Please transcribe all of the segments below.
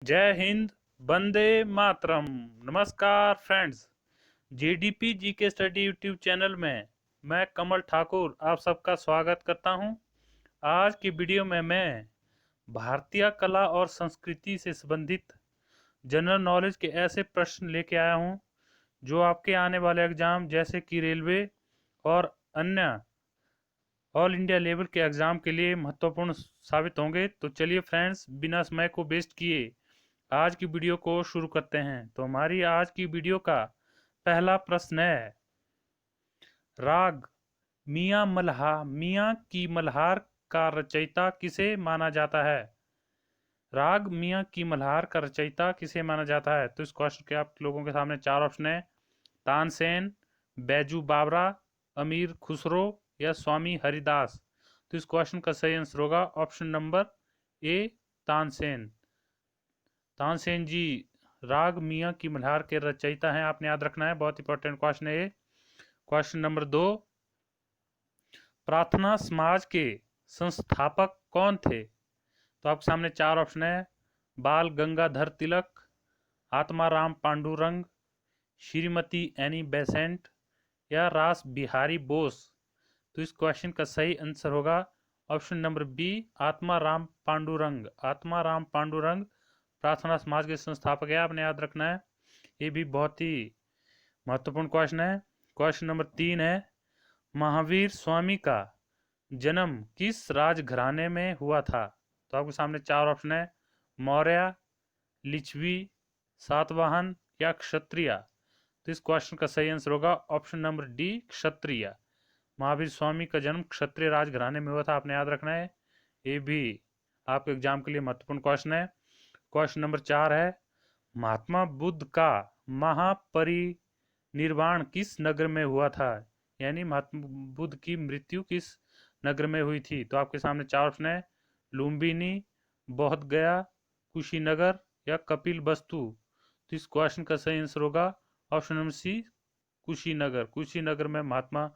जय हिंद। वंदे मातरम। नमस्कार friends, GDP जी के स्टडी यूट्यूब चैनल में मैं कमल ठाकुर आप सबका स्वागत करता हूं। आज की वीडियो में मैं भारतीय कला और संस्कृति से संबंधित जनरल नॉलेज के ऐसे प्रश्न लेके आया हूं जो आपके आने वाले एग्जाम जैसे कि रेलवे और अन्य ऑल इंडिया लेवल के एग्जाम के लिए महत्वपूर्ण साबित होंगे। तो चलिए फ्रेंड्स, बिना समय को वेस्ट किए आज की वीडियो को शुरू करते हैं। तो हमारी आज की वीडियो का पहला प्रश्न है, राग मियाँ की मल्हार का रचयिता किसे माना जाता है? राग मियाँ की मल्हार का रचयिता किसे माना जाता है? तो इस क्वेश्चन के आप लोगों के सामने चार ऑप्शन है, तानसेन, बैजू बावरा, अमीर खुसरो या स्वामी हरिदास। तो इस क्वेश्चन का सही आंसर होगा option number A, Tansen. Tansen ji राग मियाँ की मल्हार के रचयिता हैं, आपने याद रखना है, बहुत इंपॉर्टेंट क्वेश्चन है ये। क्वेश्चन नंबर 2, प्रार्थना समाज के संस्थापक कौन थे? तो आपके सामने चार ऑप्शन है, बाल गंगाधर तिलक, आत्माराम पांडुरंग, श्रीमती एनी बेसेंट या रास बिहारी बोस। तो इस क्वेश्चन का सही आंसर होगा option number B, Atmaram Pandurang. Atmaram Pandurang Prarthana Samaj के संस्थापक है, आपने याद रखना है, ये भी बहुत ही महत्वपूर्ण क्वेश्चन है। क्वेश्चन नंबर 3 है, महावीर स्वामी का जन्म किस राजघराने में हुआ था? तो आपके सामने चार ऑप्शन है, मौर्य, लिच्छवी, सातवाहन या क्षत्रिय। तो इस क्वेश्चन का सही आंसर होगा ऑप्शन नंबर डी, क्षत्रिय। महावीर स्वामी का जन्म क्षत्रिय राजघराने में हुआ था, आपने याद रखना है, ये भी आपके एग्जाम के लिए महत्वपूर्ण क्वेश्चन है। क्वेश्चन नंबर 4 है, महात्मा बुद्ध का महापरिनिर्वाण किस नगर में हुआ था? यानी महात्मा बुद्ध की मृत्यु किस नगर में हुई थी? तो आपके सामने चार ऑप्शन है, लुम्बिनी, बोध गया, कुशीनगर या कपिल वस्तु। तो इस क्वेश्चन का सही आंसर होगा option number C, Kushinagar. Kushinagar में महात्मा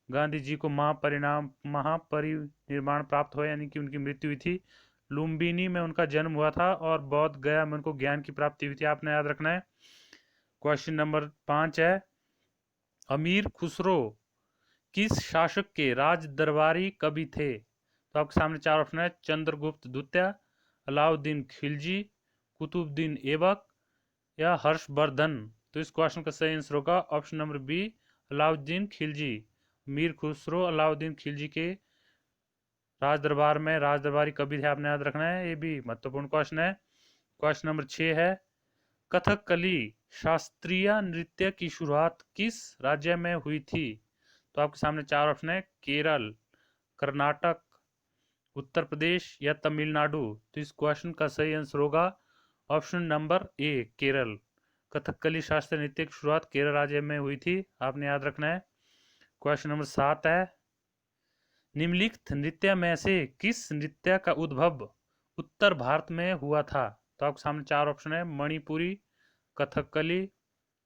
गांधी जी को महापरिनिर्वाण प्राप्त हुआ, यानी कि उनकी मृत्यु हुई थी। लुम्बिनी में उनका जन्म हुआ था और बोध गया में उनको ज्ञान की प्राप्ति हुई थी, आपने याद रखना है। क्वेश्चन नंबर 5 है, अमीर खुसरो किस शासक के राज दरबारी कवि थे? तो आपके सामने चार ऑप्शन है, चंद्रगुप्त द्वितीय, अलाउद्दीन खिलजी, कुतुबुद्दीन ऐबक या हर्षवर्धन। तो इस क्वेश्चन का सही आंसर होगा option number B, Alauddin Khilji. Mir Khusro Alauddin Khilji के राज दरबार में राज दरबारी कवि थे, आपने याद रखना है, ये भी महत्वपूर्ण क्वेश्चन है। क्वेश्चन नंबर 6 है, कथकली शास्त्रीय नृत्य की शुरुआत किस राज्य में हुई थी? तो आपके सामने चार ऑप्शन है, केरल, कर्नाटक, उत्तर प्रदेश या तमिलनाडु। तो इस क्वेश्चन का सही आंसर होगा ऑप्शन नंबर ए, केरल। कथकली शास्त्रीय नृत्य की शुरुआत केरल राज्य में हुई थी, आपने याद रखना है। क्वेश्चन नंबर 7 है, निम्नलिखित नृत्य में से किस नृत्य का उद्भव उत्तर भारत में हुआ था? तो आपके सामने चार ऑप्शन है, मणिपुरी, कथकली,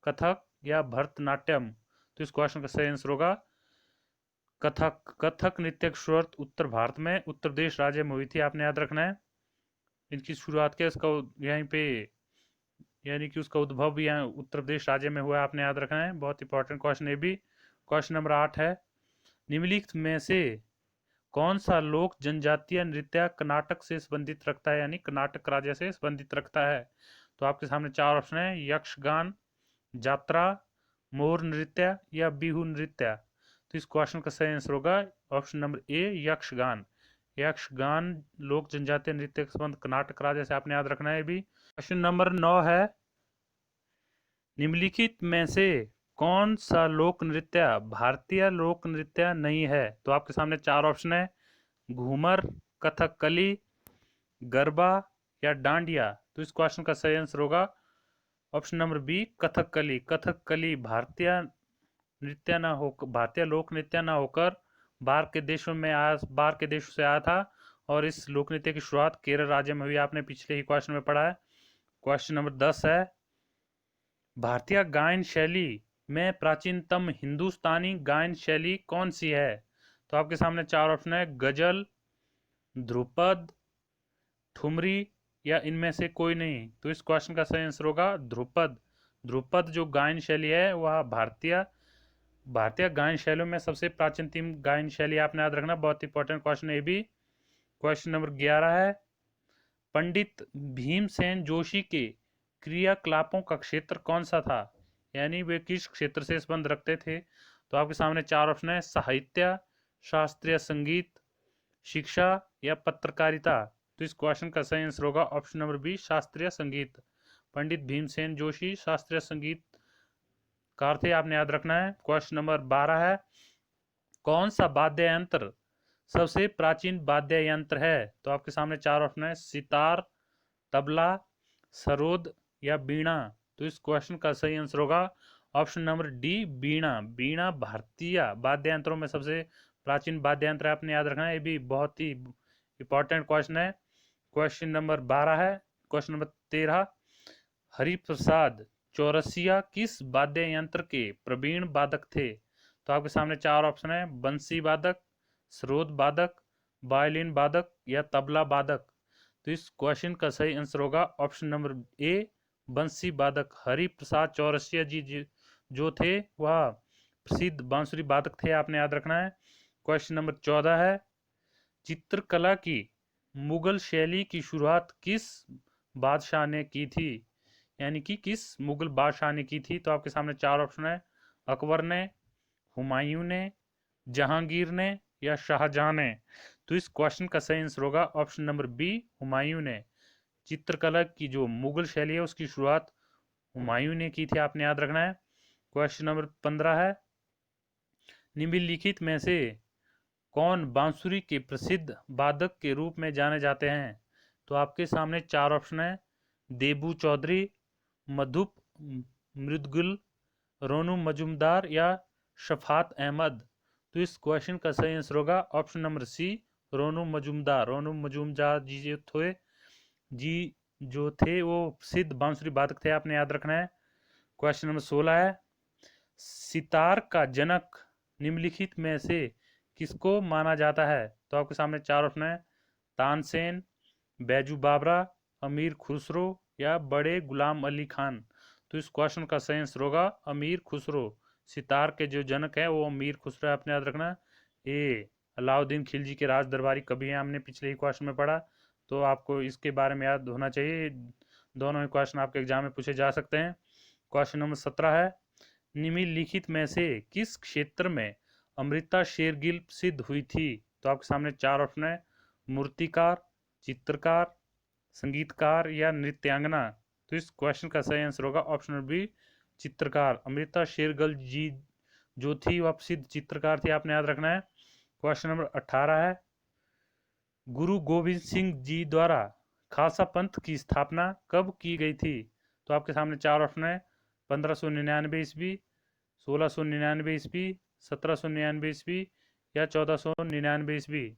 कथक या भरतनाट्यम। तो इस क्वेश्चन का सही आंसर होगा कथक। कथक नृत्य की शुरुआत उत्तर भारत में उत्तर प्रदेश राज्य में हुई थी, आपने याद रखना है। इनकी शुरुआत के इसका यहीं पे, यानी कि उसका उद्भव भी यहाँ उत्तर प्रदेश राज्य में हुआ है, आपने याद रखना है, बहुत इंपॉर्टेंट क्वेश्चन है भी। क्वेश्चन नंबर 8 है, निम्नलिखित में से कौन सा लोक जनजातीय नृत्य कर्नाटक से संबंधित रखता है, यानी कर्नाटक राज्य से संबंधित रखता है? तो आपके सामने चार ऑप्शन है, यक्षगान, जात्रा, मोर नृत्य या बिहू नृत्य। तो इस क्वेश्चन का सही आंसर होगा ऑप्शन नंबर ए, यक्षगान। यक्षगान लोक जनजातीय नृत्य का संबंध कर्नाटक राज्य से, आपने याद रखना है भी। क्वेश्चन नंबर 9 है, निम्नलिखित में से कौन सा लोक नृत्य भारतीय लोक नृत्य नहीं है? तो आपके सामने चार ऑप्शन है, घूमर, कथकली, गरबा या डांडिया। तो इस क्वेश्चन का सही आंसर होगा option number B, Kathakali. Kathakali भारतीय नृत्य ना हो, भारतीय लोक नृत्य ना होकर बाहर के देशों से आया था, और इस लोक नृत्य की शुरुआत केरल राज्य में हुई, आपने पिछले ही क्वेश्चन में पढ़ा है। क्वेश्चन नंबर 10 है, भारतीय गायन शैली में प्राचीनतम हिंदुस्तानी गायन शैली कौन सी है? तो आपके सामने चार ऑप्शन है, गजल, ध्रुपद, ठुमरी या इनमें से कोई नहीं? तो इस क्वेश्चन का सही आंसर होगा ध्रुपद। ध्रुपद जो गायन शैली है वह भारतीय भारतीय गायन शैलियों में सबसे प्राचीन तीन गायन शैली आपने याद रखना, बहुत इंपॉर्टेंट क्वेश्चन है ये भी। क्वेश्चन नंबर 11 है, पंडित भीमसेन जोशी के क्रियाकलापों का क्षेत्र कौन सा था? यानी वे किस क्षेत्र से संबंध रखते थे? तो आपके सामने चार ऑप्शन है, साहित्य, शास्त्रीय संगीत, शिक्षा या पत्रकारिता। तो इस क्वेश्चन का सही आंसर होगा ऑप्शन नंबर बी, शास्त्रीय संगीत। पंडित भीमसेन जोशी शास्त्रीय संगीत कार थे, आपने याद रखना है। क्वेश्चन नंबर 12 है, कौन सा वाद्य यंत्र सबसे प्राचीन वाद्य यंत्र है? तो आपके सामने चार ऑप्शन है, सितार, तबला, सरोद या बीणा। तो इस क्वेश्चन का सही आंसर होगा ऑप्शन नंबर डी, बीणा। बीणा भारतीय वाद्य यंत्रों में सबसे प्राचीन वाद्य यंत्र है, आपने याद रखना है, ये भी बहुत ही इंपॉर्टेंट क्वेश्चन है। क्वेश्चन नंबर 12 है। क्वेश्चन नंबर 13, हरिप्रसाद चौरसिया किस वाद्य यंत्र के प्रवीण वादक थे? तो आपके सामने चार ऑप्शन है, बंसी वादक, सरोद वादक, वायलिन वादक या तबला वादक। तो इस क्वेश्चन का सही आंसर होगा ऑप्शन नंबर ए, बंसी वादक। हरिप्रसाद चौरसिया जी जो थे वह प्रसिद्ध बांसुरी वादक थे, आपने याद रखना है। क्वेश्चन नंबर 14 है, चित्रकला की मुगल शैली की शुरुआत किस बादशाह ने की थी? यानी कि किस मुगल बादशाह ने की थी? तो आपके सामने चार ऑप्शन है, अकबर ने, हुमायूं ने, जहांगीर ने या शाहजहां ने। तो इस क्वेश्चन का सही आंसर होगा ऑप्शन नंबर बी, हुमायूं ने। चित्रकला की जो मुगल शैली है उसकी शुरुआत हुमायूं ने की थी, आपने याद रखना है। क्वेश्चन नंबर 15 है, निम्नलिखित में से कौन बांसुरी के प्रसिद्ध वादक के रूप में जाने जाते हैं? तो आपके सामने चार ऑप्शन है, देबू चौधरी, मधुप मृदुल, रोनू मजुमदार या शफात अहमद। तो इस क्वेश्चन का सही आंसर होगा ऑप्शन नंबर सी, रोनू मजुमदार। रोनू मजुमदार जी जो थे वो प्रसिद्ध बांसुरी वादक थे, आपने याद रखना है। क्वेश्चन नंबर 16 है, सितार का जनक निम्नलिखित में से किसको माना जाता है? तो आपके सामने चार ऑप्शन है, तानसेन, बैजू बावरा, अमीर खुसरो या बड़े गुलाम अली खान। तो इस क्वेश्चन का सही आंसर होगा अमीर खुसरो। सितार के जो जनक है वो अमीर खुसरो है, आपने याद रखना। ए अलाउद्दीन खिलजी के राज दरबारी कभी है, हमने पिछले ही क्वेश्चन में पढ़ा, तो आपको इसके बारे में याद होना चाहिए। दोनों ही क्वेश्चन आपके एग्जाम में पूछे जा सकते हैं। क्वेश्चन नंबर 17 है, निम्नलिखित में से किस क्षेत्र में अमृता शेरगिल सिद्ध हुई थी? तो आपके सामने चार ऑप्शन है, मूर्तिकार, चित्रकार, संगीतकार या नृत्यांगना। तो इस क्वेश्चन का सही आंसर होगा ऑप्शन बी, चित्रकार। अमृता शेरगिल जी जो थी वह प्रसिद्ध चित्रकार थी, आपने याद रखना है। क्वेश्चन नंबर 18 है, गुरु गोविंद सिंह जी द्वारा खालसा पंथ की स्थापना कब की गई थी? तो आपके सामने चार ऑप्शन है, 1599 ईस्वी, 1699 ईस्वी, 1799 ईस्वी या 1499 ईस्वी।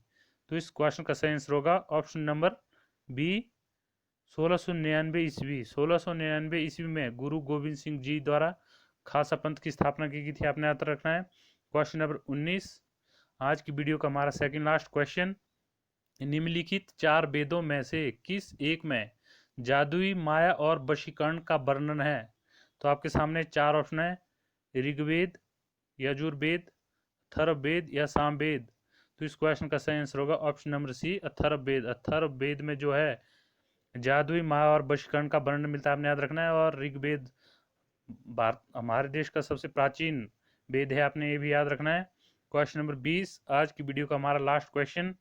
तो इस क्वेश्चन का सही आंसर होगा ऑप्शन नंबर बी, 1699 ईस्वी। 1699 ईस्वी में गुरु गोविंद सिंह जी द्वारा खालसा पंथ की स्थापना की गई थी, आपने याद रखना है। क्वेश्चन नंबर 19, आज की वीडियो का हमारा सेकंड लास्ट क्वेश्चन, निम्नलिखित चार वेदों में से किस एक में जादुई माया और वशीकरण का वर्णन है? तो आपके सामने चार ऑप्शन है, ऋग्वेद, यजुर्वेद, अथर्ववेद या सामवेद। तो इस क्वेश्चन का सही आंसर होगा option number C, Atharvaveda. Atharvaveda में जो है जादुई माया और वशीकरण का वर्णन मिलता है, आपने याद रखना है। और ऋग्वेद भारत हमारे देश का सबसे प्राचीन वेद है, आपने ये भी याद रखना है। क्वेश्चन नंबर 20, आज की वीडियो का हमारा लास्ट क्वेश्चन,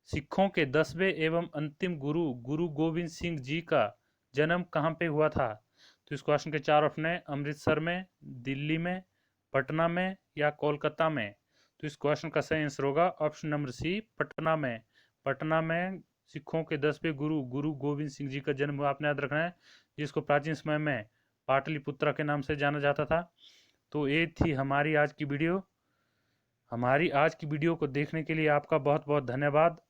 सिखों के 10वें एवं अंतिम गुरु गुरु गोविंद सिंह जी का जन्म कहाँ पे हुआ था? तो इस क्वेश्चन के चार ऑप्शन है, अमृतसर में, दिल्ली में, पटना में या कोलकाता में। तो इस क्वेश्चन का सही आंसर होगा ऑप्शन नंबर सी, पटना में। पटना में सिखों के 10वें गुरु गुरु गोविंद सिंह जी का जन्म हुआ, आपने याद रखना है, जिसको प्राचीन समय में पाटलिपुत्रा के नाम से जाना जाता था। तो ये थी हमारी आज की वीडियो। हमारी आज की वीडियो को देखने के लिए आपका बहुत बहुत धन्यवाद।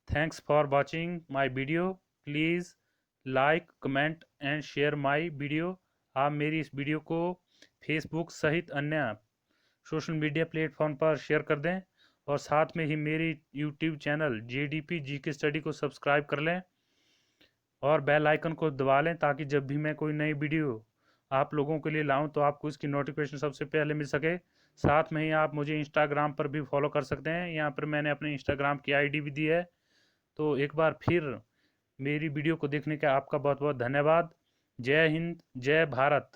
Thanks for watching my video. Please like, comment and share my video. आप मेरी इस वीडियो को फेसबुक सहित अन्य सोशल मीडिया प्लेटफॉर्म पर शेयर कर दें और साथ में ही मेरी YouTube channel JDP GK study को सब्सक्राइब कर लें। और बेल आइकन को दबा लें ताकि जब भी मैं कोई नई वीडियो आप लोगों के लिए लाऊं तो आपको इसकी नोटिफिकेशन सबसे पहले मिल सके। साथ में ही आप मुझे इंस्टाग्राम पर भी फॉलो कर सकते हैं, यहाँ पर मैंने अपने इंस्टाग्राम की आईडी भी दी है। तो एक बार फिर मेरी वीडियो को देखने का आपका बहुत बहुत धन्यवाद। जय हिंद, जय भारत।